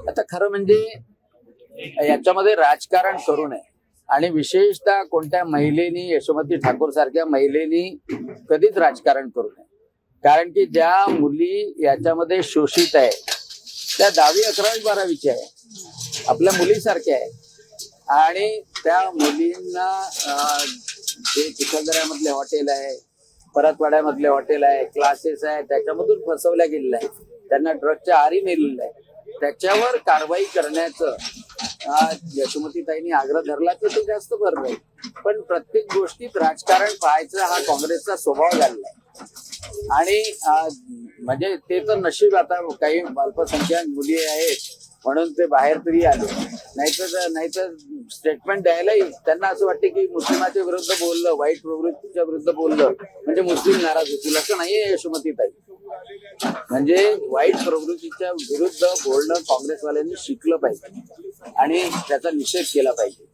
आता खरं म्हणजे याच्यामध्ये राजकारण करू नये आणि विशेषतः कोणत्या महिलेनी, यशोमती ठाकूर सारख्या महिलेनी कधीच राजकारण करू नये. कारण की ज्या मुली याच्यामध्ये शोषित आहे त्या 10वी 11वी 12वीच्या आहे, आपल्या मुलीसारख्या आहे. आणि त्या मुलींना जे चिखलदऱ्यामधले हॉटेल आहे, परतवाड्यामधले हॉटेल आहे, क्लासेस आहे, त्याच्यामधून फसवल्या गेलेल्या आहे, त्यांना ड्रगच्या आहारी नेलेलं आहे. त्याच्यावर कारवाई करण्याचं यशोमतीताईंनी आग्रह धरला तर ते जास्त बरं राहील. पण प्रत्येक गोष्टीत राजकारण पाहायचं हा काँग्रेसचा स्वभाव झालेला आहे. आणि म्हणजे ते तर नशीब, आता काही अल्पसंख्याक मुली आहेत म्हणून ते बाहेर तरी आले, नाहीतर स्टेटमेंट द्यायलाही त्यांना असं वाटतं की मुस्लिमाच्या विरुद्ध बोललं, वाईट प्रवृत्तीच्या विरुद्ध बोललं म्हणजे मुस्लिम नाराज होतील. असं नाहीये यशोमतीताई. म्हणजे वाईट प्रवृत्तीच्या विरुद्ध बोलणं काँग्रेसवाल्यांनी शिकलं पाहिजे आणि त्याचा निषेध केला पाहिजे.